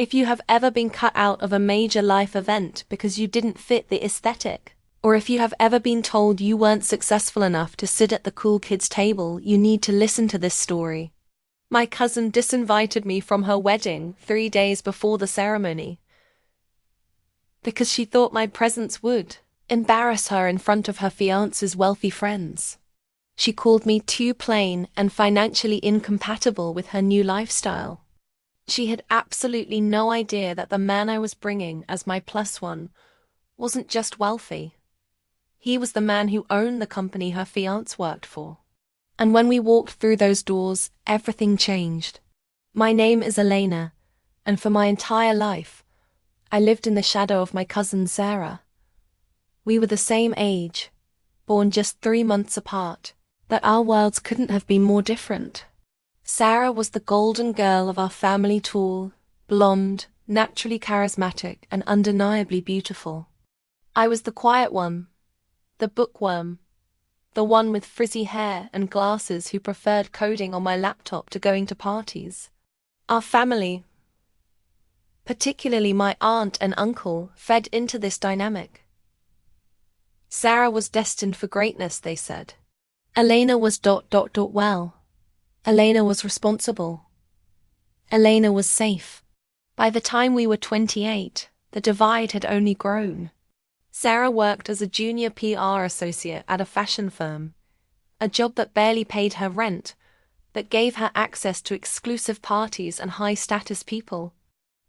If you have ever been cut out of a major life event because you didn't fit the aesthetic, or if you have ever been told you weren't successful enough to sit at the cool kids' table, you need to listen to this story. My cousin disinvited me from her wedding 3 days before the ceremony because she thought my presence would embarrass her in front of her fiancé's wealthy friends. She called me too plain and financially incompatible with her new lifestyle. She had absolutely no idea that the man I was bringing as my plus one wasn't just wealthy. He was the man who owned the company her fiancé worked for. And when we walked through those doors, everything changed. My name is Elena, and for my entire life, I lived in the shadow of my cousin Sarah. We were the same age, born just 3 months apart, but our worlds couldn't have been more different. Sarah was the golden girl of our family, tall, blonde, naturally charismatic, and undeniably beautiful. I was the quiet one, the bookworm, the one with frizzy hair and glasses who preferred coding on my laptop to going to parties. Our family, particularly my aunt and uncle, fed into this dynamic. Sarah was destined for greatness, they said. Elena was ... well. Elena was responsible. Elena was safe. By the time we were 28, the divide had only grown. Sarah worked as a junior PR associate at a fashion firm, a job that barely paid her rent, but gave her access to exclusive parties and high-status people.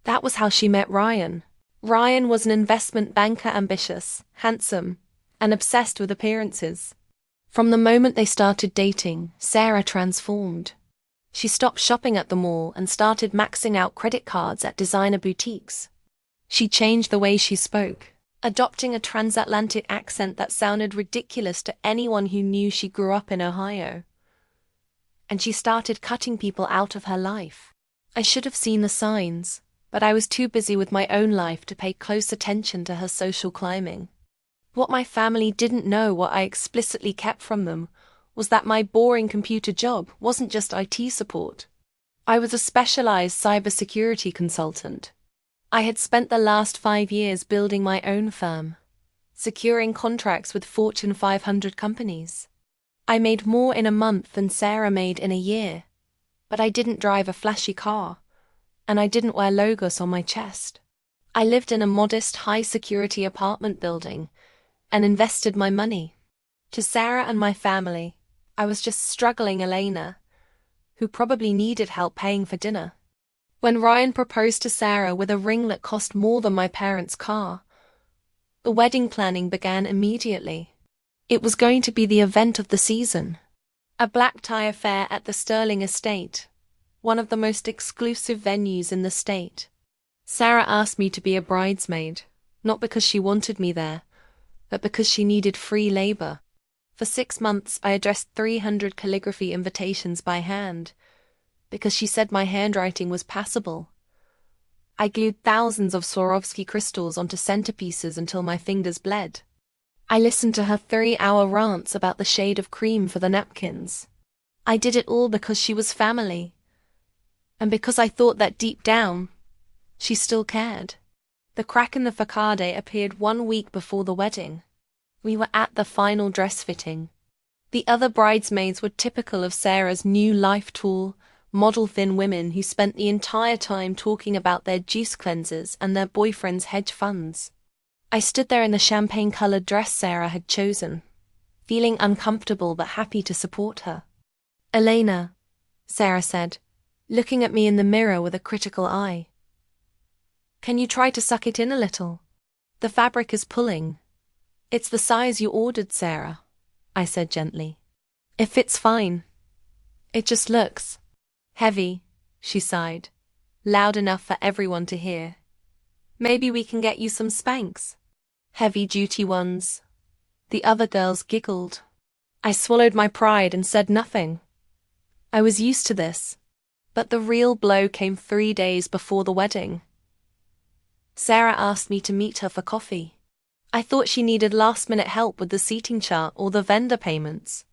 That was how she met Ryan. Ryan was an investment banker, ambitious, handsome, and obsessed with appearances. From the moment they started dating, Sarah transformed. She stopped shopping at the mall and started maxing out credit cards at designer boutiques. She changed the way she spoke, adopting a transatlantic accent that sounded ridiculous to anyone who knew she grew up in Ohio. And she started cutting people out of her life. I should have seen the signs, but I was too busy with my own life to pay close attention to her social climbing. What my family didn't know, what I explicitly kept from them, was that my boring computer job wasn't just IT support. I was a specialized cybersecurity consultant. I had spent the last 5 years building my own firm, securing contracts with Fortune 500 companies. I made more in a month than Sarah made in a year, but I didn't drive a flashy car, and I didn't wear logos on my chest. I lived in a modest, high-security apartment building and invested my money. To Sarah and my family, I was just struggling Elena, who probably needed help paying for dinner. When Ryan proposed to Sarah with a ring that cost more than my parents' car, the wedding planning began immediately. It was going to be the event of the season. A black tie affair at the Sterling Estate, one of the most exclusive venues in the state. Sarah asked me to be a bridesmaid, not because she wanted me there, but because she needed free labor. For 6 months I addressed 300 calligraphy invitations by hand, because she said my handwriting was passable. I glued thousands of Swarovski crystals onto centerpieces until my fingers bled. I listened to her 3-hour rants about the shade of cream for the napkins. I did it all because she was family, and because I thought that deep down, she still cared. The crack in the facade appeared 1 week before the wedding. We were at the final dress fitting. The other bridesmaids were typical of Sarah's new life, tall, model-thin women who spent the entire time talking about their juice cleansers and their boyfriends' hedge funds. I stood there in the champagne-colored dress Sarah had chosen, feeling uncomfortable but happy to support her. "Elena," Sarah said, looking at me in the mirror with a critical eye. "Can you try to suck it in a little? The fabric is pulling." "It's the size you ordered, Sarah," I said gently. "It fits fine. It just looks heavy," she sighed, loud enough for everyone to hear. "Maybe we can get you some Spanx. Heavy-duty ones." The other girls giggled. I swallowed my pride and said nothing. I was used to this. But the real blow came 3 days before the wedding. Sarah asked me to meet her for coffee. I thought she needed last-minute help with the seating chart or the vendor payments.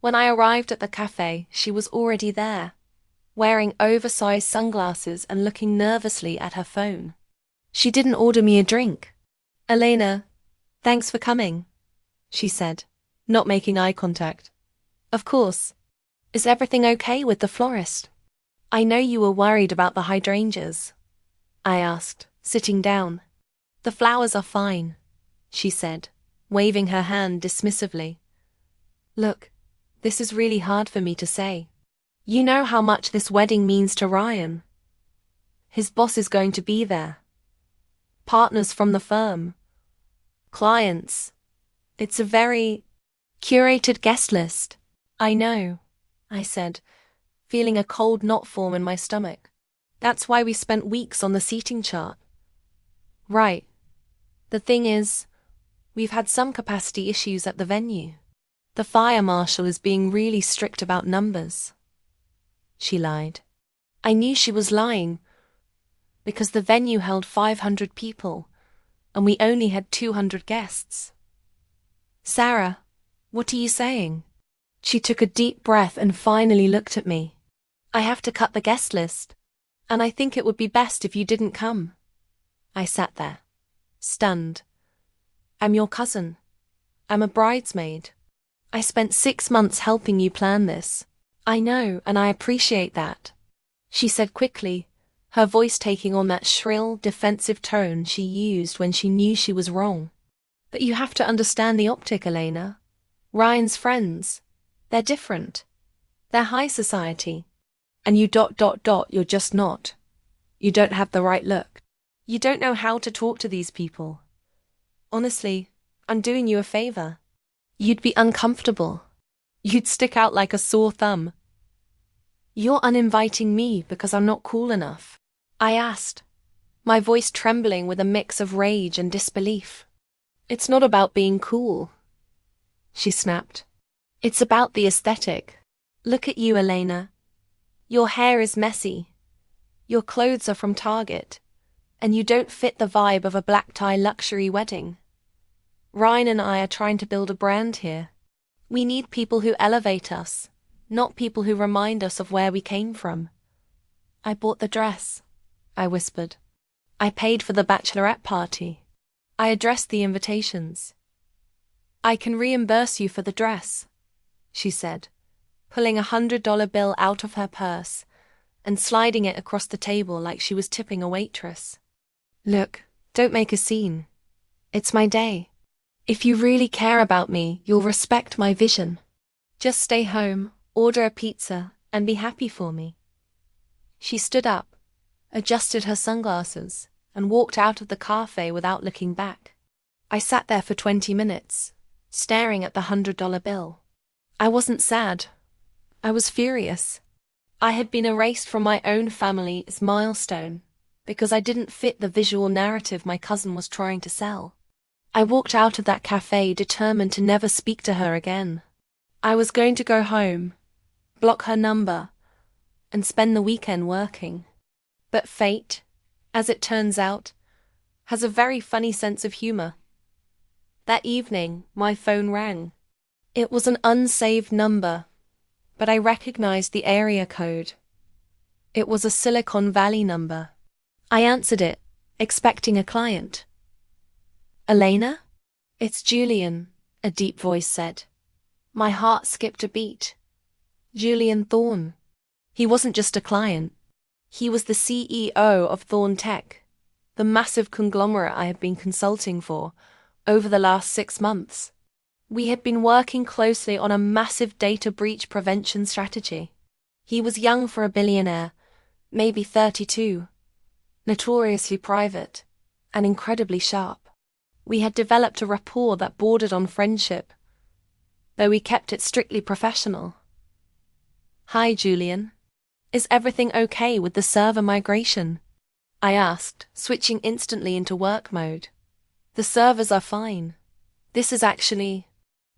When I arrived at the cafe, she was already there. wearing oversized sunglasses and looking nervously at her phone. She didn't order me a drink. "Elena, thanks for coming," she said, not making eye contact. "Of course. Is everything okay with the florist? I know you were worried about the hydrangeas," I asked, sitting down. "The flowers are fine," she said, waving her hand dismissively. "Look, this is really hard for me to say. You know how much this wedding means to Ryan. His boss is going to be there. Partners from the firm. Clients. It's a very curated guest list." "I know," I said, feeling a cold knot form in my stomach. "That's why we spent weeks on the seating chart." "Right. The thing is, we've had some capacity issues at the venue. The fire marshal is being really strict about numbers." She lied. I knew she was lying, because the venue held 500 people, and we only had 200 guests. "Sarah, what are you saying?" She took a deep breath and finally looked at me. "I have to cut the guest list, and I think it would be best if you didn't come." I sat there, stunned. "I'm your cousin. I'm a bridesmaid. I spent 6 months helping you plan this." "I know, and I appreciate that," she said quickly, her voice taking on that shrill, defensive tone she used when she knew she was wrong. "But you have to understand the optic, Elena. Ryan's friends, they're different. They're high society. And you ... you're just not. You don't have the right look. You don't know how to talk to these people. Honestly, I'm doing you a favor. You'd be uncomfortable. You'd stick out like a sore thumb. You're uninviting me because I'm not cool enough," I asked, my voice trembling with a mix of rage and disbelief. "It's not about being cool," she snapped. "It's about the aesthetic. Look at you, Elena. Your hair is messy. Your clothes are from Target. And you don't fit the vibe of a black tie luxury wedding. Ryan and I are trying to build a brand here. We need people who elevate us, not people who remind us of where we came from." "I bought the dress," I whispered. "I paid for the bachelorette party. I addressed the invitations." "I can reimburse you for the dress," she said, pulling a $100 bill out of her purse and sliding it across the table like she was tipping a waitress. "Look, don't make a scene. It's my day. If you really care about me, you'll respect my vision. Just stay home, order a pizza, and be happy for me." She stood up, adjusted her sunglasses, and walked out of the cafe without looking back. I sat there for 20 minutes, staring at the $100 bill. I wasn't sad. I was furious. I had been erased from my own family's milestone because I didn't fit the visual narrative my cousin was trying to sell. I walked out of that cafe determined to never speak to her again. I was going to go home, block her number, and spend the weekend working. But fate, as it turns out, has a very funny sense of humor. That evening, my phone rang. It was an unsaved number, but I recognized the area code. It was a Silicon Valley number. I answered it, expecting a client. "Elena?" "It's Julian," a deep voice said. My heart skipped a beat. Julian Thorne. He wasn't just a client. He was the CEO of Thorne Tech, the massive conglomerate I had been consulting for over the last 6 months. We had been working closely on a massive data breach prevention strategy. He was young for a billionaire, maybe 32, notoriously private, and incredibly sharp. We had developed a rapport that bordered on friendship, though we kept it strictly professional. "Hi, Julian. Is everything okay with the server migration?" I asked, switching instantly into work mode. "The servers are fine. This is actually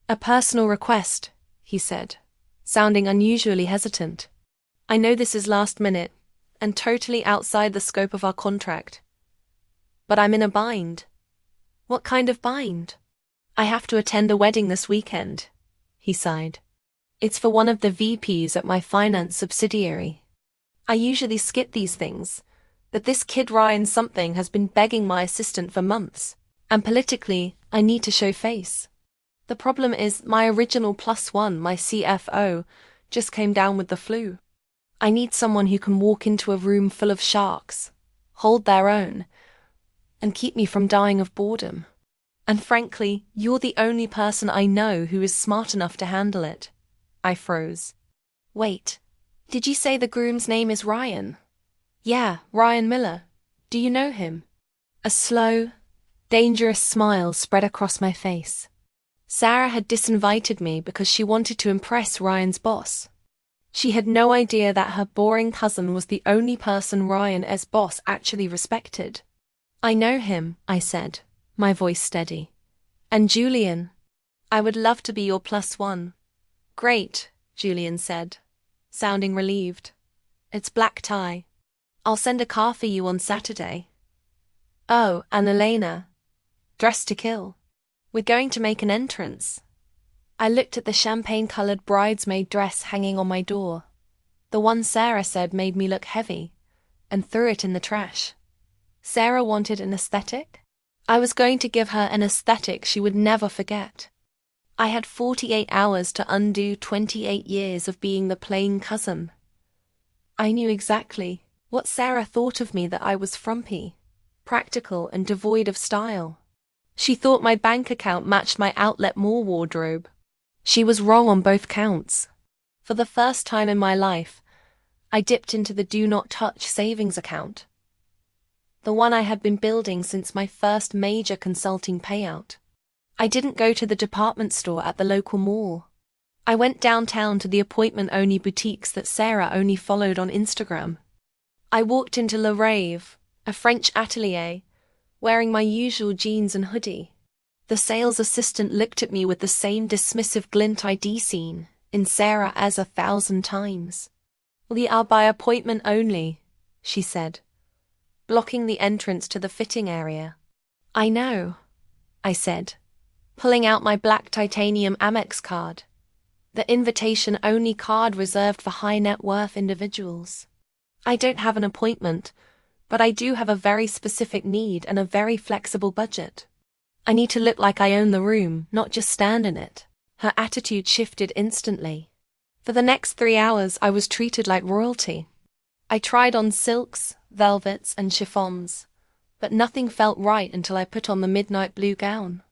a personal request," he said, sounding unusually hesitant. "I know this is last minute and totally outside the scope of our contract, but I'm in a bind." "What kind of bind?" "I have to attend a wedding this weekend," he sighed. "It's for one of the VPs at my finance subsidiary. I usually skip these things, but this kid Ryan something has been begging my assistant for months, and politically, I need to show face. The problem is my original +1, my CFO, just came down with the flu. I need someone who can walk into a room full of sharks, hold their own, and keep me from dying of boredom. And frankly, you're the only person I know who is smart enough to handle it. I froze. Wait, did you say the groom's name is Ryan? Yeah, Ryan Miller. Do you know him? A slow, dangerous smile spread across my face. Sarah had disinvited me because she wanted to impress Ryan's boss. She had no idea that her boring cousin was the only person Ryan's boss actually respected. I know him, I said, my voice steady. And Julian. I would love to be your +1. Great, Julian said, sounding relieved. It's black tie. I'll send a car for you on Saturday. Oh, and Elena. Dressed to kill. We're going to make an entrance. I looked at the champagne-colored bridesmaid dress hanging on my door. The one Sarah said made me look heavy, and threw it in the trash. Sarah wanted an aesthetic? I was going to give her an aesthetic she would never forget. I had 48 hours to undo 28 years of being the plain cousin. I knew exactly what Sarah thought of me, that I was frumpy, practical and devoid of style. She thought my bank account matched my outlet mall wardrobe. She was wrong on both counts. For the first time in my life, I dipped into the do not touch savings account. The one I had been building since my first major consulting payout. I didn't go to the department store at the local mall. I went downtown to the appointment-only boutiques that Sarah only followed on Instagram. I walked into Le Rave, a French atelier, wearing my usual jeans and hoodie. The sales assistant looked at me with the same dismissive glint I'd seen in Sarah as 1,000 times. We are by appointment only, she said, blocking the entrance to the fitting area. I know, I said, pulling out my black titanium Amex card, the invitation-only card reserved for high-net-worth individuals. I don't have an appointment, but I do have a very specific need and a very flexible budget. I need to look like I own the room, not just stand in it. Her attitude shifted instantly. For the next 3 hours, I was treated like royalty. I tried on silks, velvets, and chiffons, but nothing felt right until I put on the midnight blue gown.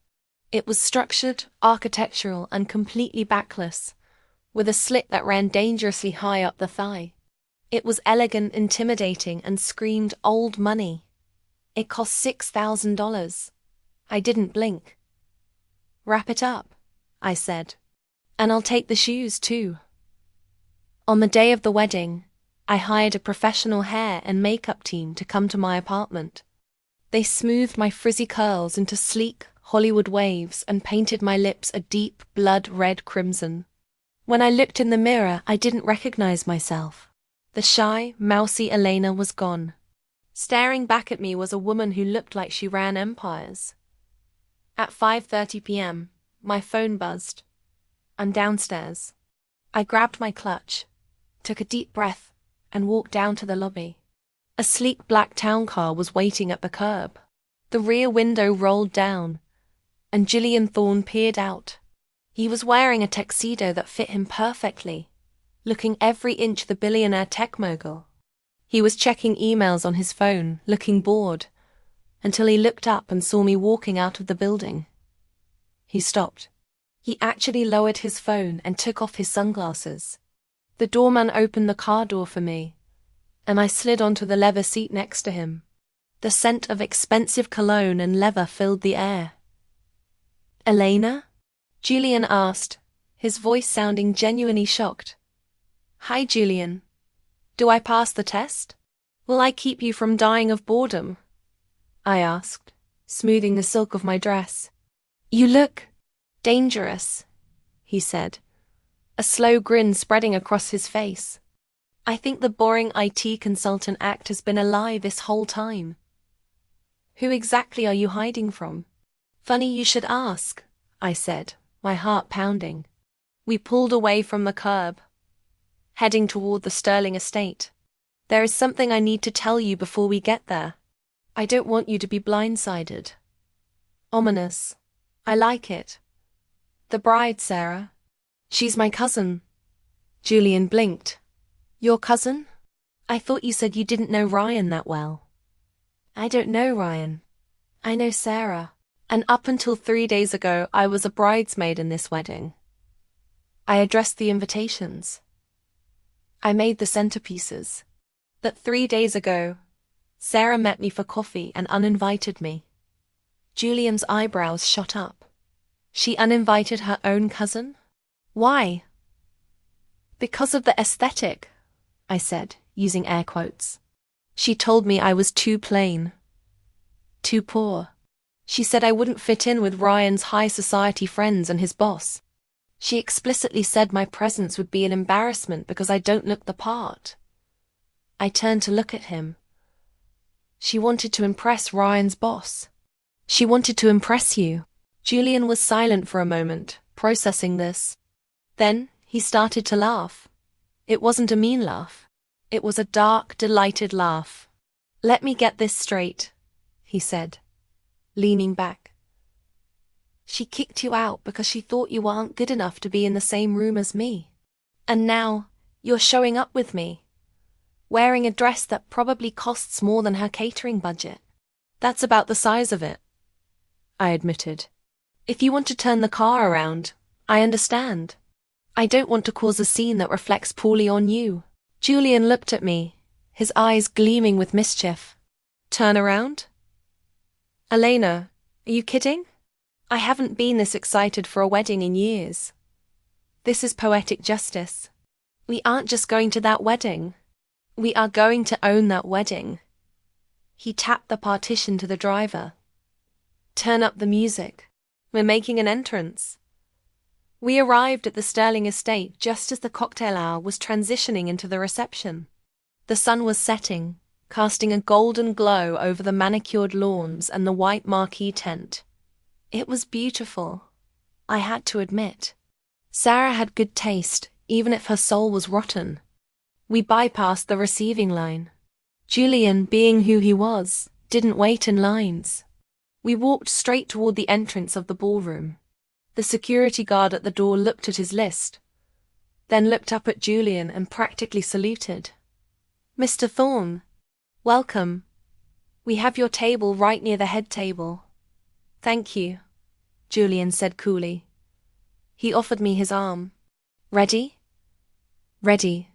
It was structured, architectural, and completely backless, with a slit that ran dangerously high up the thigh. It was elegant, intimidating, and screamed old money. It cost $6,000. I didn't blink. Wrap it up, I said. And I'll take the shoes too. On the day of the wedding, I hired a professional hair and makeup team to come to my apartment. They smoothed my frizzy curls into sleek Hollywood waves and painted my lips a deep blood-red crimson. When I looked in the mirror, I didn't recognize myself. The shy, mousy Elena was gone. Staring back at me was a woman who looked like she ran empires. At 5:30 p.m., my phone buzzed. I'm downstairs. I grabbed my clutch, took a deep breath, and walked down to the lobby. A sleek black town car was waiting at the curb. The rear window rolled down, and Julian Thorne peered out. He was wearing a tuxedo that fit him perfectly, looking every inch the billionaire tech mogul. He was checking emails on his phone, looking bored, until he looked up and saw me walking out of the building. He stopped. He actually lowered his phone and took off his sunglasses. The doorman opened the car door for me, and I slid onto the leather seat next to him. The scent of expensive cologne and leather filled the air. Elena? Julian asked, his voice sounding genuinely shocked. Hi, Julian. Do I pass the test? Will I keep you from dying of boredom? I asked, smoothing the silk of my dress. You look dangerous, he said, a slow grin spreading across his face. I think the boring IT consultant act has been a lie this whole time. Who exactly are you hiding from? Funny you should ask, I said, my heart pounding. We pulled away from the curb, heading toward the Sterling estate. There is something I need to tell you before we get there. I don't want you to be blindsided. Ominous. I like it. The bride, Sarah. She's my cousin. Julian blinked. Your cousin? I thought you said you didn't know Ryan that well. I don't know Ryan. I know Sarah. And up until 3 days ago, I was a bridesmaid in this wedding. I addressed the invitations. I made the centerpieces. But 3 days ago, Sarah met me for coffee and uninvited me. Julian's eyebrows shot up. She uninvited her own cousin? Why? Because of the aesthetic, I said, using air quotes. She told me I was too plain. Too poor. She said I wouldn't fit in with Ryan's high society friends and his boss. She explicitly said my presence would be an embarrassment because I don't look the part. I turned to look at him. She wanted to impress Ryan's boss. She wanted to impress you. Julian was silent for a moment, processing this. Then he started to laugh. It wasn't a mean laugh. It was a dark, delighted laugh. Let me get this straight, he said, leaning back. She kicked you out because she thought you weren't good enough to be in the same room as me. And now, you're showing up with me, wearing a dress that probably costs more than her catering budget. That's about the size of it, I admitted. If you want to turn the car around, I understand. I don't want to cause a scene that reflects poorly on you. Julian looked at me, his eyes gleaming with mischief. Turn around? Elena, are you kidding? I haven't been this excited for a wedding in years. This is poetic justice. We aren't just going to that wedding. We are going to own that wedding. He tapped the partition to the driver. Turn up the music. We're making an entrance. We arrived at the Sterling estate just as the cocktail hour was transitioning into the reception. The sun was setting, casting a golden glow over the manicured lawns and the white marquee tent. It was beautiful, I had to admit. Sarah had good taste, even if her soul was rotten. We bypassed the receiving line. Julian, being who he was, didn't wait in lines. We walked straight toward the entrance of the ballroom. The security guard at the door looked at his list, then looked up at Julian and practically saluted. Mr. Thorne, welcome. We have your table right near the head table. Thank you, Julian said coolly. He offered me his arm. Ready? Ready,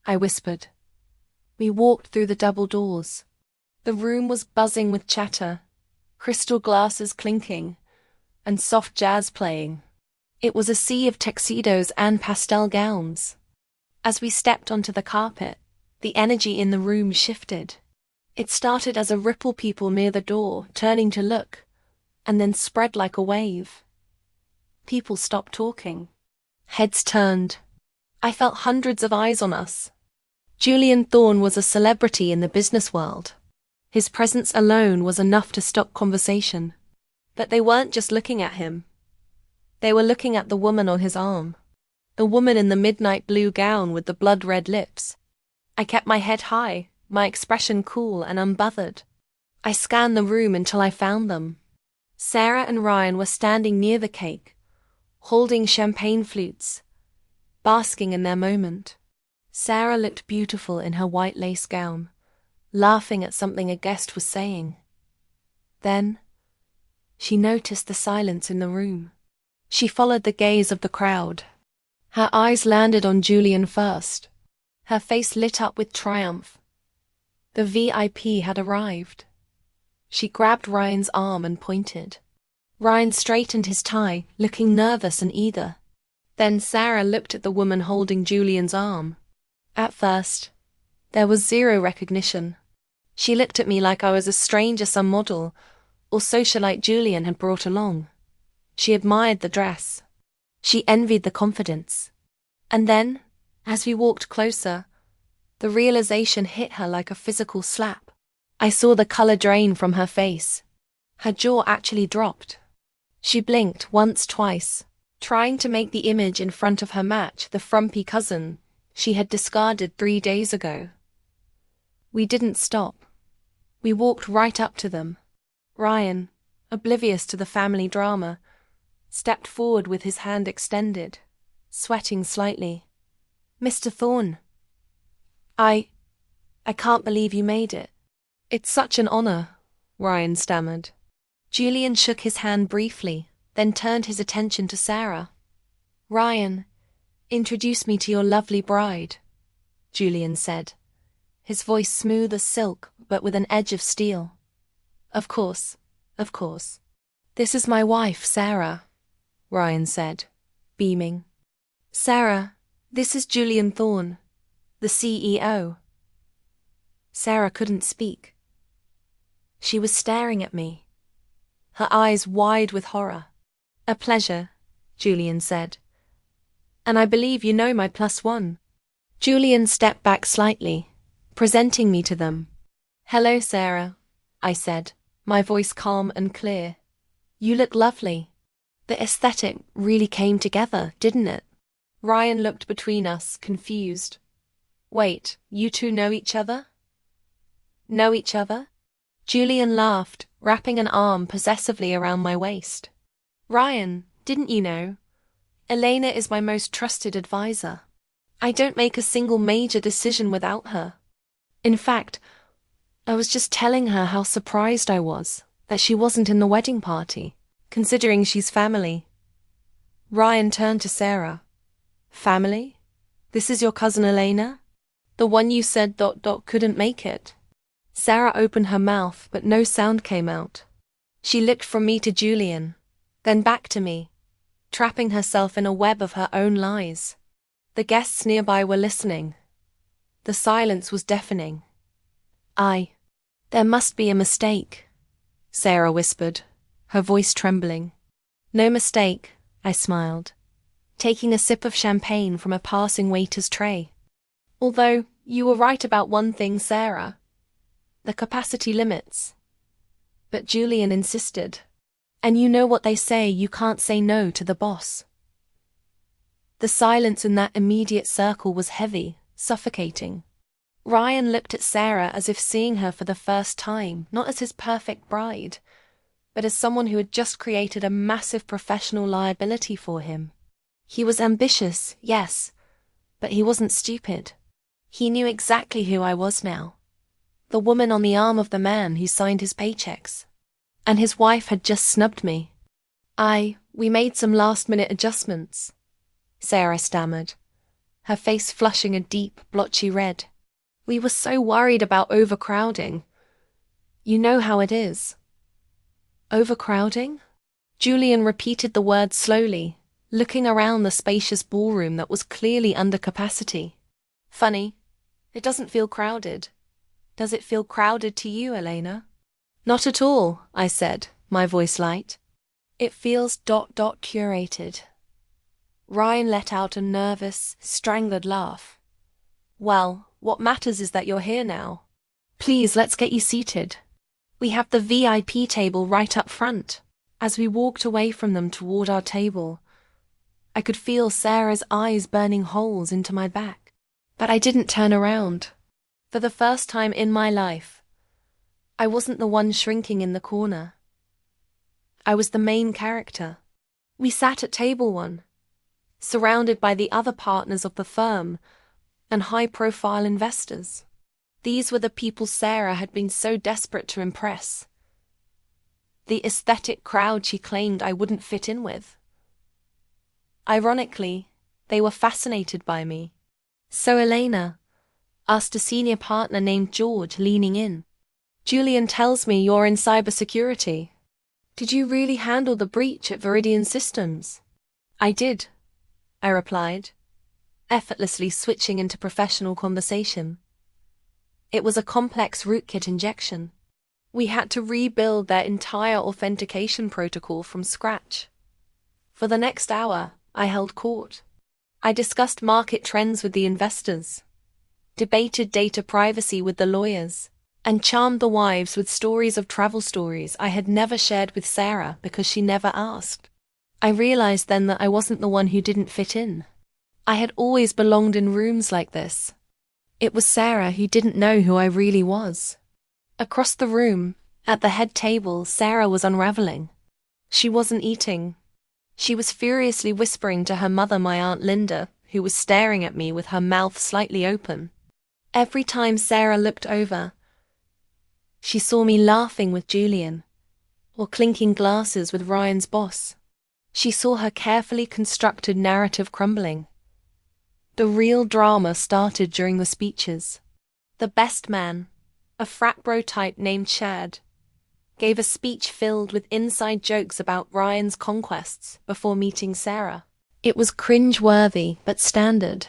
I whispered. We walked through the double doors. The room was buzzing with chatter, crystal glasses clinking, and soft jazz playing. It was a sea of tuxedos and pastel gowns. As we stepped onto the carpet, the energy in the room shifted. It started as a ripple, people near the door turning to look, and then spread like a wave. People stopped talking. Heads turned. I felt hundreds of eyes on us. Julian Thorne was a celebrity in the business world. His presence alone was enough to stop conversation. But they weren't just looking at him. They were looking at the woman on his arm. The woman in the midnight blue gown with the blood-red lips. I kept my head high, my expression cool and unbothered. I scanned the room until I found them. Sarah and Ryan were standing near the cake, holding champagne flutes, basking in their moment. Sarah looked beautiful in her white lace gown, laughing at something a guest was saying. Then, she noticed the silence in the room. She followed the gaze of the crowd. Her eyes landed on Julian first. Her face lit up with triumph. The VIP had arrived. She grabbed Ryan's arm and pointed. Ryan straightened his tie, looking nervous and eager. Then Sarah looked at the woman holding Julian's arm. At first, there was zero recognition. She looked at me like I was a stranger, some model or socialite Julian had brought along. She admired the dress. She envied the confidence. And then, as we walked closer, the realization hit her like a physical slap. I saw the color drain from her face. Her jaw actually dropped. She blinked once, twice, trying to make the image in front of her match the frumpy cousin she had discarded 3 days ago. We didn't stop. We walked right up to them. Ryan, oblivious to the family drama, stepped forward with his hand extended, sweating slightly. "Mr. Thorne, I can't believe you made it." "It's such an honor," Ryan stammered. Julian shook his hand briefly, then turned his attention to Sarah. "Ryan, introduce me to your lovely bride," Julian said, his voice smooth as silk but with an edge of steel. Of course. This is my wife, Sarah," Ryan said, beaming. "Sarah, this is Julian Thorne, the CEO." Sarah couldn't speak. She was staring at me, her eyes wide with horror. "A pleasure," Julian said. "And I believe you know my +1. Julian stepped back slightly, presenting me to them. "Hello, Sarah," I said, my voice calm and clear. "You look lovely." The aesthetic really came together, didn't it? Ryan looked between us, confused. "Wait, you two know each other?" "Know each other?" Julian laughed, wrapping an arm possessively around my waist. "Ryan, didn't you know? Elena is my most trusted advisor. I don't make a single major decision without her. In fact, I was just telling her how surprised I was that she wasn't in the wedding party, considering she's family." Ryan turned to Sarah. "Family? This is your cousin Elena? The one you said ... couldn't make it?" Sarah opened her mouth, but no sound came out. She looked from me to Julian, then back to me, trapping herself in a web of her own lies. The guests nearby were listening. The silence was deafening. There must be a mistake," Sarah whispered, her voice trembling. "No mistake," I smiled, taking a sip of champagne from a passing waiter's tray. "Although, you were right about one thing, Sarah. The capacity limits." But Julian insisted. "And you know what they say, you can't say no to the boss." The silence in that immediate circle was heavy, suffocating. Ryan looked at Sarah as if seeing her for the first time, not as his perfect bride, but as someone who had just created a massive professional liability for him. He was ambitious, yes, but he wasn't stupid. He knew exactly who I was now. The woman on the arm of the man who signed his paychecks. And his wife had just snubbed me. We made some last-minute adjustments," Sarah stammered, her face flushing a deep, blotchy red. "We were so worried about overcrowding. You know how it is." "Overcrowding?" Julian repeated the word slowly, looking around the spacious ballroom that was clearly under capacity. "Funny, it doesn't feel crowded. Does it feel crowded to you, Elena?" "Not at all," I said, my voice light. "It feels ... curated." Ryan let out a nervous, strangled laugh. "Well, what matters is that you're here now. Please, let's get you seated. We have the VIP table right up front." As we walked away from them toward our table, I could feel Sarah's eyes burning holes into my back. But I didn't turn around. For the first time in my life, I wasn't the one shrinking in the corner. I was the main character. We sat at table 1, surrounded by the other partners of the firm and high-profile investors. These were the people Sarah had been so desperate to impress. The aesthetic crowd she claimed I wouldn't fit in with. Ironically, they were fascinated by me. "So Elena," asked a senior partner named George, leaning in. "Julian tells me you're in cybersecurity. Did you really handle the breach at Viridian Systems?" "I did," I replied, effortlessly switching into professional conversation. It was a complex rootkit injection. We had to rebuild their entire authentication protocol from scratch. For the next hour, I held court. I discussed market trends with the investors, debated data privacy with the lawyers, and charmed the wives with stories of travel stories I had never shared with Sarah because she never asked. I realized then that I wasn't the one who didn't fit in. I had always belonged in rooms like this. It was Sarah who didn't know who I really was. Across the room, at the head table, Sarah was unraveling. She wasn't eating. She was furiously whispering to her mother, my Aunt Linda, who was staring at me with her mouth slightly open. Every time Sarah looked over, she saw me laughing with Julian, or clinking glasses with Ryan's boss. She saw her carefully constructed narrative crumbling. The real drama started during the speeches. The best man, a frat bro type named Chad, gave a speech filled with inside jokes about Ryan's conquests before meeting Sarah. It was cringe-worthy but standard.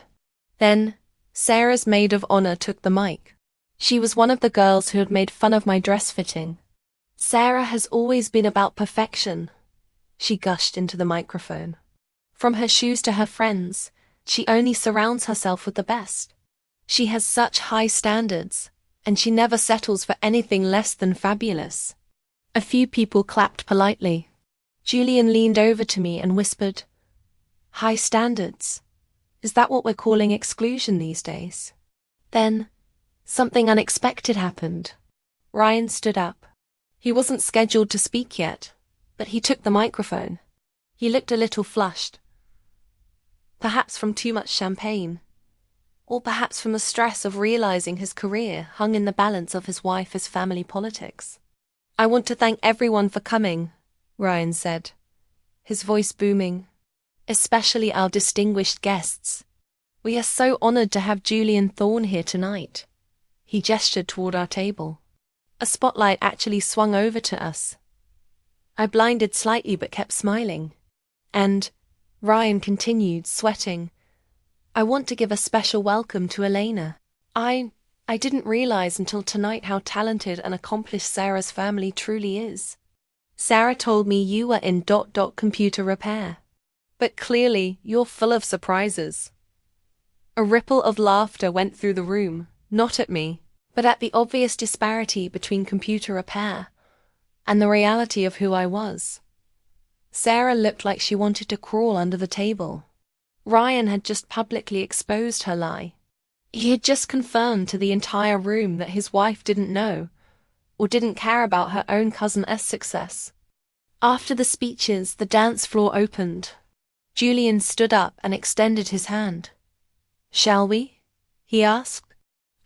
Then, Sarah's maid of honor took the mic. She was one of the girls who had made fun of my dress fitting. Sarah has always been about perfection, she gushed into the microphone. From her shoes to her friends, she only surrounds herself with the best. She has such high standards, and she never settles for anything less than fabulous. A few people clapped politely. Julian leaned over to me and whispered, "High standards? Is that what we're calling exclusion these days?" Then, something unexpected happened. Ryan stood up. He wasn't scheduled to speak yet, but he took the microphone. He looked a little flushed. Perhaps from too much champagne, or perhaps from the stress of realizing his career hung in the balance of his wife's family politics. "I want to thank everyone for coming," Ryan said, his voice booming. "Especially our distinguished guests. We are so honored to have Julian Thorne here tonight." He gestured toward our table. A spotlight actually swung over to us. I blinded slightly but kept smiling. And Ryan continued, sweating, "I want to give a special welcome to Elena. I didn't realize until tonight how talented and accomplished Sarah's family truly is. Sarah told me you were in computer repair. But clearly, you're full of surprises." A ripple of laughter went through the room, not at me, but at the obvious disparity between computer repair and the reality of who I was. Sarah looked like she wanted to crawl under the table. Ryan had just publicly exposed her lie. He had just confirmed to the entire room that his wife didn't know, or didn't care about her own cousin's success. After the speeches, the dance floor opened. Julian stood up and extended his hand. "Shall we?" he asked.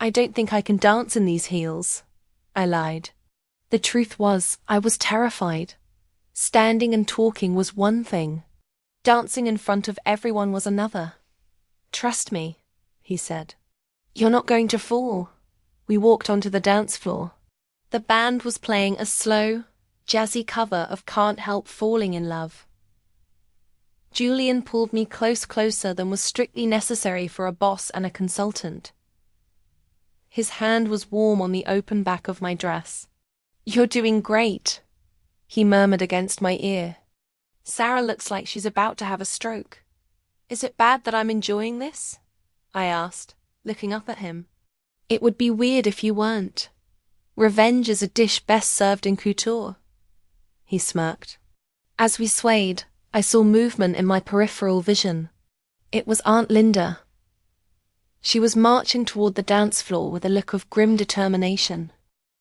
"I don't think I can dance in these heels," I lied. The truth was, I was terrified. Standing and talking was one thing. Dancing in front of everyone was another. "Trust me," he said. "You're not going to fall." We walked onto the dance floor. The band was playing a slow, jazzy cover of Can't Help Falling in Love. Julian pulled me closer than was strictly necessary for a boss and a consultant. His hand was warm on the open back of my dress. "You're doing great," he murmured against my ear. "Sarah looks like she's about to have a stroke. Is it bad that I'm enjoying this?" I asked, looking up at him. "It would be weird if you weren't. Revenge is a dish best served in couture." He smirked. As we swayed, I saw movement in my peripheral vision. It was Aunt Linda. She was marching toward the dance floor with a look of grim determination.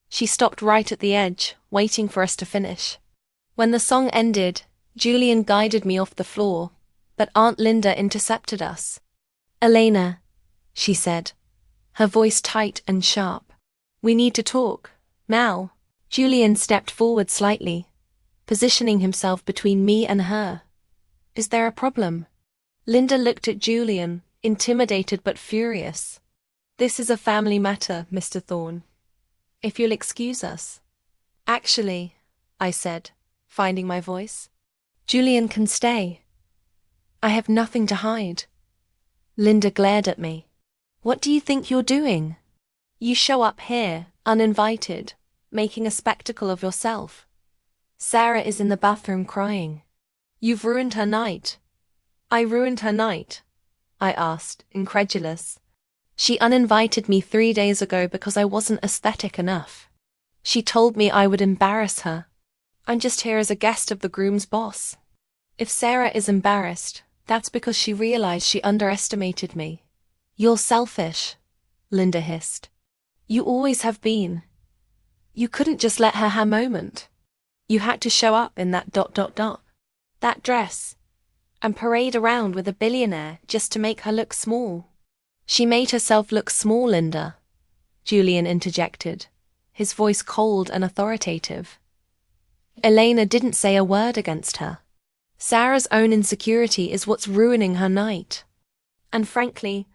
She stopped right at the edge, waiting for us to finish. When the song ended, Julian guided me off the floor, but Aunt Linda intercepted us. "Elena," she said, her voice tight and sharp. "We need to talk. Now." Julian stepped forward slightly, positioning himself between me and her. "Is there a problem?" Linda looked at Julian, intimidated but furious. "This is a family matter, Mr. Thorne. If you'll excuse us." "Actually," I said, finding my voice, "Julian can stay. I have nothing to hide." Linda glared at me. "What do you think you're doing? You show up here, uninvited, making a spectacle of yourself. Sarah is in the bathroom crying. You've ruined her night." "I ruined her night?" I asked, incredulous. "She uninvited me 3 days ago because I wasn't aesthetic enough. She told me I would embarrass her. I'm just here as a guest of the groom's boss. If Sarah is embarrassed, that's because she realized she underestimated me." "You're selfish," Linda hissed. You always have been. You couldn't just let her have a moment. You had to show up in that ... that dress, and parade around with a billionaire just to make her look small. She made herself look small, Linda, Julian interjected, his voice cold and authoritative. Elena didn't say a word against her. Sarah's own insecurity is what's ruining her night. And frankly,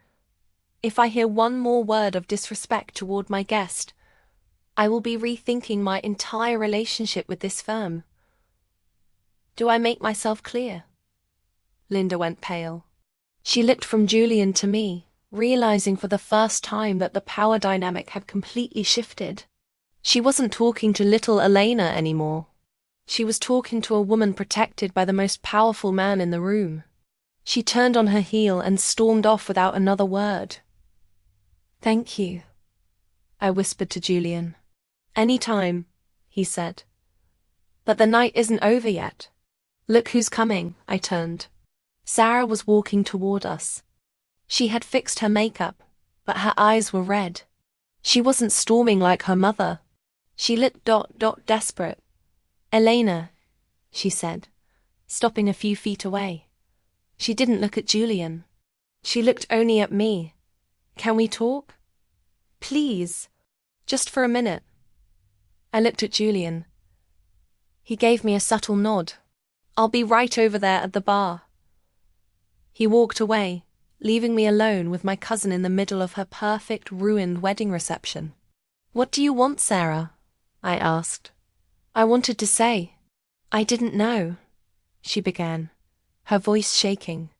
if I hear one more word of disrespect toward my guest, I will be rethinking my entire relationship with this firm. Do I make myself clear? Linda went pale. She looked from Julian to me, realizing for the first time that the power dynamic had completely shifted. She wasn't talking to little Elena anymore. She was talking to a woman protected by the most powerful man in the room. She turned on her heel and stormed off without another word. Thank you, I whispered to Julian. Any time, he said. But the night isn't over yet. Look who's coming, I turned. Sarah was walking toward us. She had fixed her makeup, but her eyes were red. She wasn't storming like her mother. She looked ... desperate. Elena, she said, stopping a few feet away. She didn't look at Julian. She looked only at me. Can we talk? Please. Just for a minute. I looked at Julian. He gave me a subtle nod. I'll be right over there at the bar. He walked away, leaving me alone with my cousin in the middle of her perfect, ruined wedding reception. What do you want, Sarah? I asked. I wanted to say. I didn't know, she began, her voice shaking.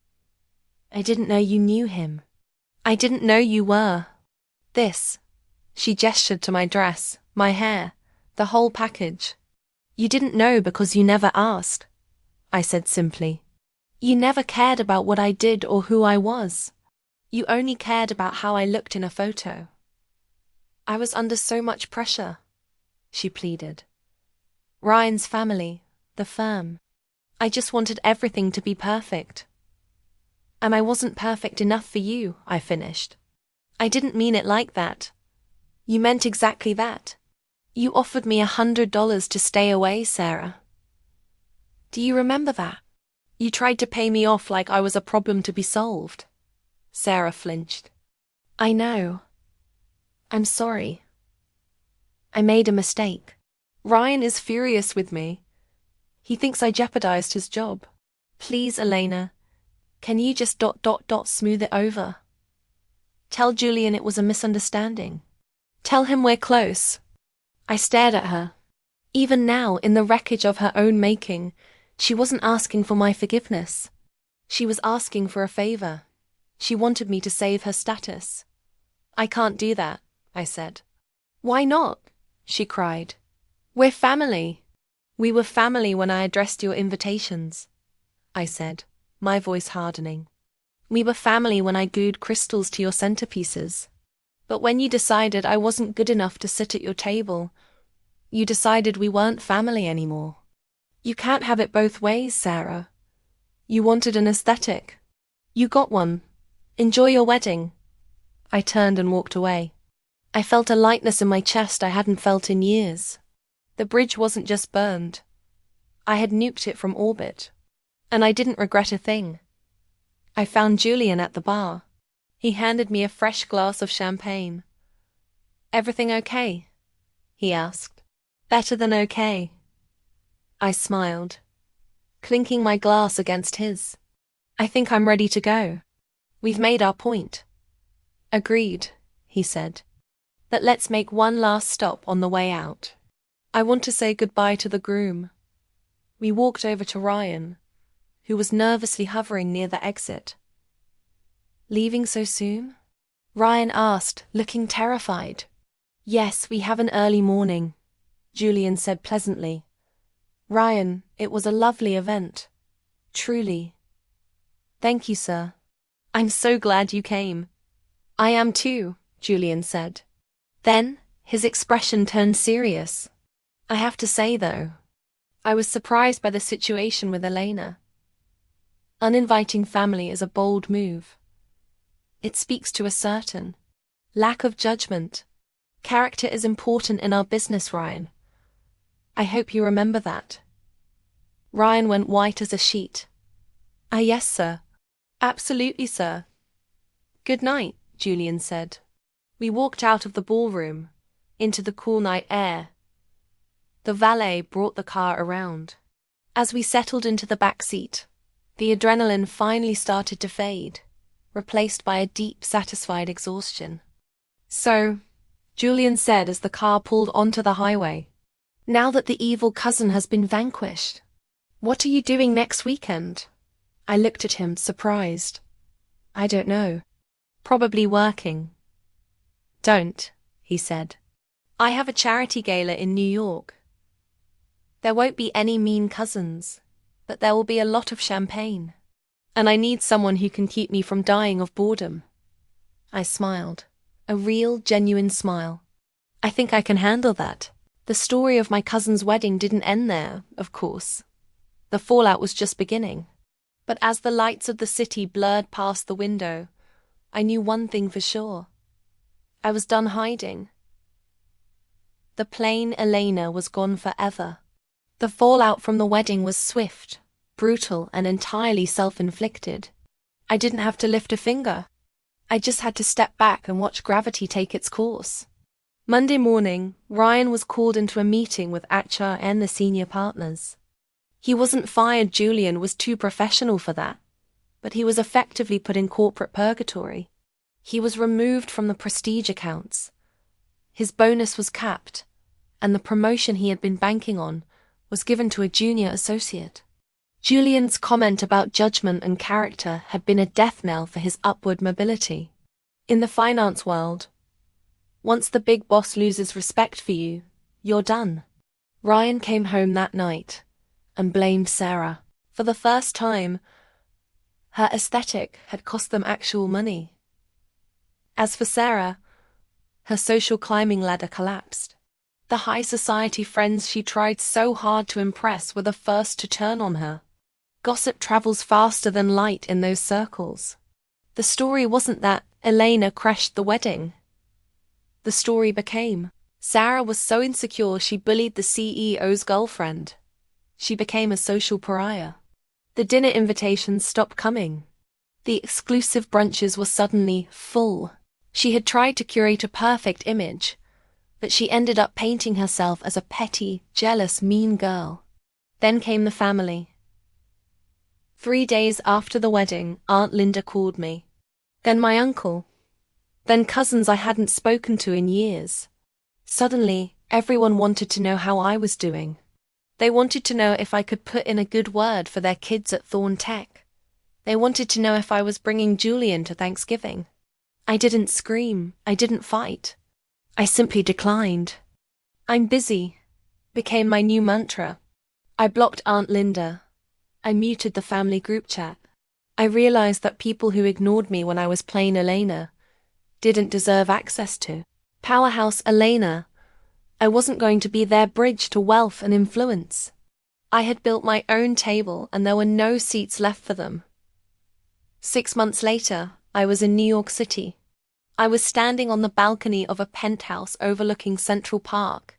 I didn't know you knew him. I didn't know you were. This. She gestured to my dress, my hair, the whole package. You didn't know because you never asked, I said simply. You never cared about what I did or who I was. You only cared about how I looked in a photo. I was under so much pressure, she pleaded. Ryan's family, the firm. I just wanted everything to be perfect. And I wasn't perfect enough for you, I finished. I didn't mean it like that. You meant exactly that. You offered me $100 to stay away, Sarah. Do you remember that? You tried to pay me off like I was a problem to be solved. Sarah flinched. I know. I'm sorry. I made a mistake. Ryan is furious with me. He thinks I jeopardized his job. Please, Elena, can you just ... smooth it over? Tell Julian it was a misunderstanding. Tell him we're close. I stared at her. Even now, in the wreckage of her own making, she wasn't asking for my forgiveness. She was asking for a favor. She wanted me to save her status. I can't do that, I said. Why not? She cried. We're family. We were family when I addressed your invitations, I said, my voice hardening. We were family when I glued crystals to your centerpieces. But when you decided I wasn't good enough to sit at your table, you decided we weren't family anymore. You can't have it both ways, Sarah. You wanted an aesthetic. You got one. Enjoy your wedding. I turned and walked away. I felt a lightness in my chest I hadn't felt in years. The bridge wasn't just burned. I had nuked it from orbit. And I didn't regret a thing. I found Julian at the bar. He handed me a fresh glass of champagne. Everything okay? He asked. Better than okay. I smiled, clinking my glass against his. I think I'm ready to go. We've made our point. Agreed, he said. But let's make one last stop on the way out. I want to say goodbye to the groom. We walked over to Ryan, who was nervously hovering near the exit. Leaving so soon? Ryan asked, looking terrified. Yes, we have an early morning, Julian said pleasantly. Ryan, it was a lovely event. Truly. Thank you, sir. I'm so glad you came. I am too, Julian said. Then, his expression turned serious. I have to say, though, I was surprised by the situation with Elena. Uninviting family is a bold move. It speaks to a certain Lack of judgment. Character is important in our business, Ryan. I hope you remember that. Ryan went white as a sheet. Ah, yes, sir. Absolutely, sir. Good night, Julian said. We walked out of the ballroom, into the cool night air. The valet brought the car around. As we settled into the back seat, the adrenaline finally started to fade, replaced by a deep, satisfied exhaustion. So, Julian said as the car pulled onto the highway, now that the evil cousin has been vanquished, what are you doing next weekend? I looked at him, surprised. I don't know. Probably working. Don't, he said. I have a charity gala in New York. There won't be any mean cousins, but there will be a lot of champagne. And I need someone who can keep me from dying of boredom. I smiled. A real, genuine smile. I think I can handle that. The story of my cousin's wedding didn't end there, of course. The fallout was just beginning. But as the lights of the city blurred past the window, I knew one thing for sure. I was done hiding. The plain Elena was gone forever. The fallout from the wedding was swift, brutal, and entirely self-inflicted. I didn't have to lift a finger. I just had to step back and watch gravity take its course. Monday morning, Ryan was called into a meeting with HR and the senior partners. He wasn't fired. Julian was too professional for that, but he was effectively put in corporate purgatory. He was removed from the prestige accounts. His bonus was capped, and the promotion he had been banking on was given to a junior associate. Julian's comment about judgment and character had been a death knell for his upward mobility. In the finance world, once the big boss loses respect for you, you're done. Ryan came home that night and blamed Sarah. For the first time, her aesthetic had cost them actual money. As for Sarah, her social climbing ladder collapsed. The high society friends she tried so hard to impress were the first to turn on her. Gossip travels faster than light in those circles. The story wasn't that Elena crashed the wedding. The story became, Sarah was so insecure she bullied the CEO's girlfriend. She became a social pariah. The dinner invitations stopped coming. The exclusive brunches were suddenly full. She had tried to curate a perfect image, but she ended up painting herself as a petty, jealous, mean girl. Then came the family. 3 days after the wedding, Aunt Linda called me. Then my uncle. Then cousins I hadn't spoken to in years. Suddenly, everyone wanted to know how I was doing. They wanted to know if I could put in a good word for their kids at Thorn Tech. They wanted to know if I was bringing Julian to Thanksgiving. I didn't scream. I didn't fight. I simply declined. I'm busy became my new mantra. I blocked Aunt Linda. I muted the family group chat. I realized that people who ignored me when I was plain Elena didn't deserve access to Powerhouse Elena. I wasn't going to be their bridge to wealth and influence. I had built my own table and there were no seats left for them. 6 months later, I was in New York City. I was standing on the balcony of a penthouse overlooking Central Park,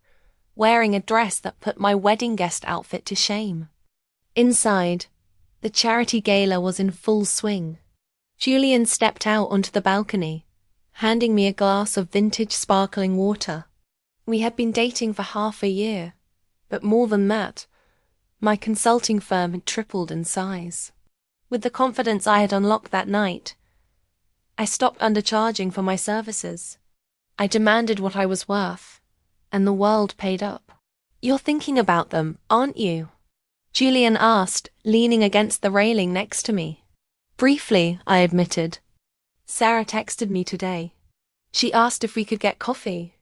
wearing a dress that put my wedding guest outfit to shame. Inside, the charity gala was in full swing. Julian stepped out onto the balcony, handing me a glass of vintage sparkling water. We had been dating for half a year, but more than that, my consulting firm had tripled in size. With the confidence I had unlocked that night, I stopped undercharging for my services. I demanded what I was worth, and the world paid up. You're thinking about them, aren't you? Julian asked, leaning against the railing next to me. Briefly, I admitted. Sarah texted me today. She asked if we could get coffee.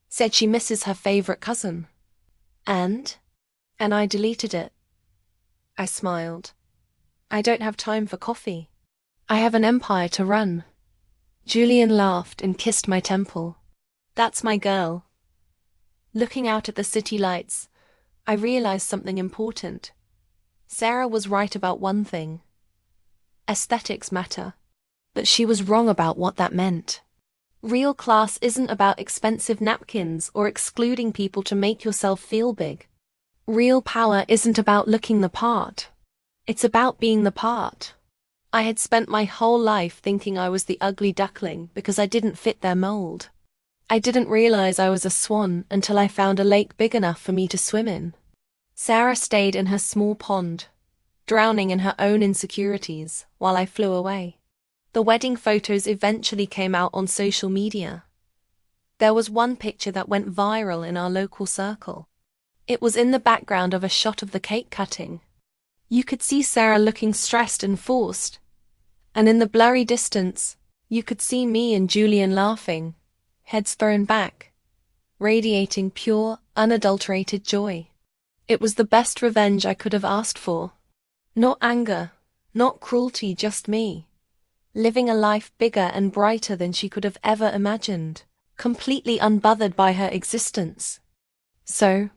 Said she misses her favorite cousin. And I deleted it. I smiled. I don't have time for coffee. I have an empire to run. Julian laughed and kissed my temple. That's my girl. Looking out at the city lights, I realized something important. Sarah was right about one thing. Aesthetics matter. But she was wrong about what that meant. Real class isn't about expensive napkins or excluding people to make yourself feel big. Real power isn't about looking the part. It's about being the part. I had spent my whole life thinking I was the ugly duckling because I didn't fit their mold. I didn't realize I was a swan until I found a lake big enough for me to swim in. Sarah stayed in her small pond, drowning in her own insecurities, while I flew away. The wedding photos eventually came out on social media. There was one picture that went viral in our local circle. It was in the background of a shot of the cake cutting. You could see Sarah looking stressed and forced. And in the blurry distance, you could see me and Julian laughing, heads thrown back, radiating pure, unadulterated joy. It was the best revenge I could have asked for. Not anger, not cruelty, just me. Living a life bigger and brighter than she could have ever imagined, completely unbothered by her existence. So,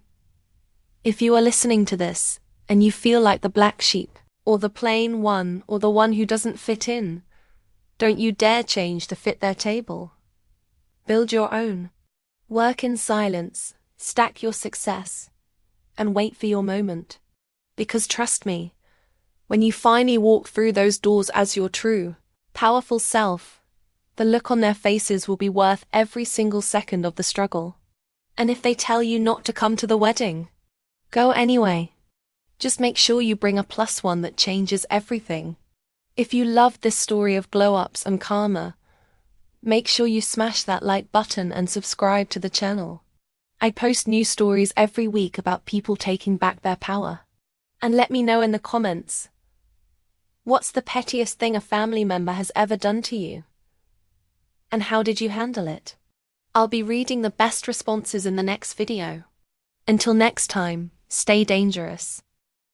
if you are listening to this, and you feel like the black sheep, or the plain one, or the one who doesn't fit in, don't you dare change to fit their table. Build your own. Work in silence, stack your success, and wait for your moment. Because trust me, when you finally walk through those doors as your true, powerful self, the look on their faces will be worth every single second of the struggle. And if they tell you not to come to the wedding, go anyway. Just make sure you bring a +1 that changes everything. If you love this story of glow-ups and karma, make sure you smash that like button and subscribe to the channel. I post new stories every week about people taking back their power. And let me know in the comments, what's the pettiest thing a family member has ever done to you? And how did you handle it? I'll be reading the best responses in the next video. Until next time, stay dangerous.